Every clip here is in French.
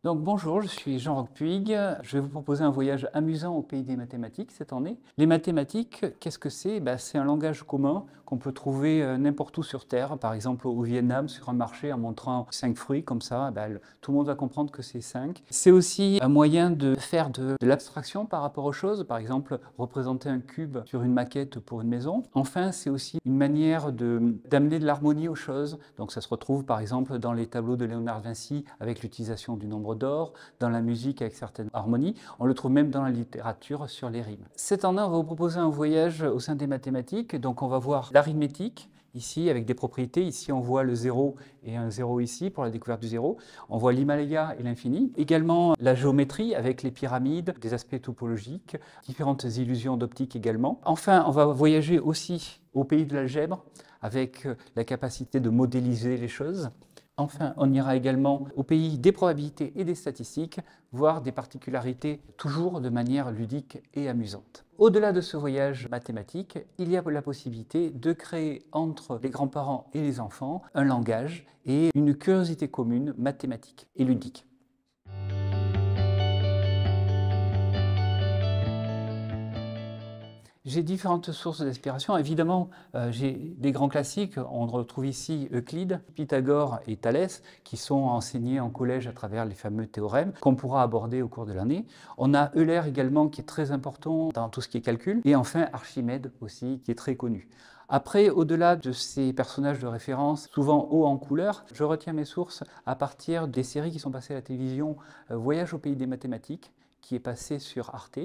Donc bonjour, je suis Jean-Roch Puig. Je vais vous proposer un voyage amusant au pays des mathématiques cette année. Les mathématiques, qu'est-ce que c'est? C'est un langage commun qu'on peut trouver n'importe où sur Terre, par exemple au Vietnam, sur un marché, en montrant 5 fruits comme ça, tout le monde va comprendre que c'est 5. C'est aussi un moyen de faire de l'abstraction par rapport aux choses, par exemple représenter un cube sur une maquette pour une maison. Enfin, c'est aussi une manière d'amener de l'harmonie aux choses. Donc ça se retrouve par exemple dans les tableaux de Léonard de Vinci avec l'utilisation du nombre d'or, dans la musique avec certaines harmonies. On le trouve même dans la littérature sur les rimes. Cette année, on va vous proposer un voyage au sein des mathématiques. Donc on va voir l'arithmétique, ici avec des propriétés. Ici, on voit le 0 et un 0 ici pour la découverte du 0. On voit l'Himalaya et l'infini. Également la géométrie avec les pyramides, des aspects topologiques, différentes illusions d'optique également. Enfin, on va voyager aussi au pays de l'algèbre avec la capacité de modéliser les choses. Enfin, on ira également au pays des probabilités et des statistiques, voir des particularités toujours de manière ludique et amusante. Au-delà de ce voyage mathématique, il y a la possibilité de créer entre les grands-parents et les enfants un langage et une curiosité commune mathématique et ludique. J'ai différentes sources d'inspiration. Évidemment, j'ai des grands classiques. On retrouve ici Euclide, Pythagore et Thalès, qui sont enseignés en collège à travers les fameux théorèmes qu'on pourra aborder au cours de l'année. On a Euler également, qui est très important dans tout ce qui est calcul. Et enfin, Archimède aussi, qui est très connu. Après, au-delà de ces personnages de référence, souvent hauts en couleur, je retiens mes sources à partir des séries qui sont passées à la télévision. Voyage au pays des mathématiques, qui est passé sur Arte.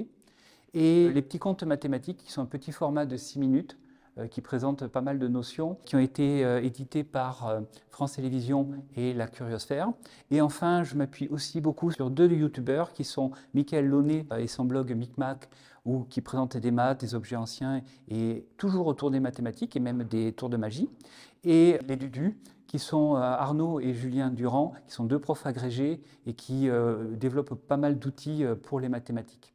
Et les petits contes mathématiques qui sont un petit format de 6 minutes, qui présentent pas mal de notions, qui ont été édités par France Télévisions et la Curiosphère. Et enfin, je m'appuie aussi beaucoup sur deux youtubeurs qui sont Michael Launay et son blog Micmac, où qui présentent des maths, des objets anciens, et toujours autour des mathématiques et même des tours de magie. Et les Dudus, qui sont Arnaud et Julien Durand, qui sont deux profs agrégés et qui développent pas mal d'outils pour les mathématiques.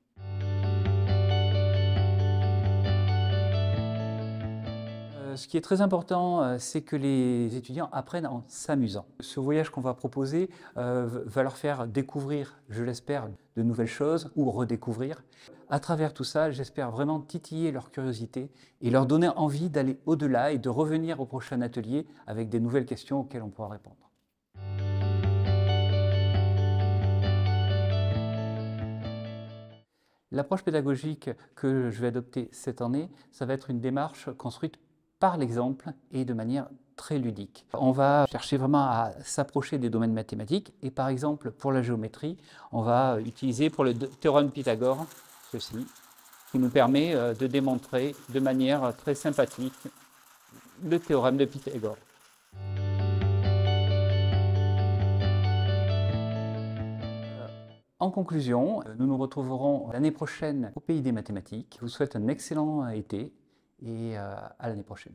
Ce qui est très important, c'est que les étudiants apprennent en s'amusant. Ce voyage qu'on va proposer va leur faire découvrir, je l'espère, de nouvelles choses ou redécouvrir. À travers tout ça, j'espère vraiment titiller leur curiosité et leur donner envie d'aller au-delà et de revenir au prochain atelier avec des nouvelles questions auxquelles on pourra répondre. L'approche pédagogique que je vais adopter cette année, ça va être une démarche construite par l'exemple et de manière très ludique. On va chercher vraiment à s'approcher des domaines mathématiques et par exemple pour la géométrie, on va utiliser pour le théorème de Pythagore ceci, qui nous permet de démontrer de manière très sympathique le théorème de Pythagore. En conclusion, nous nous retrouverons l'année prochaine au pays des mathématiques. Je vous souhaite un excellent été et à l'année prochaine.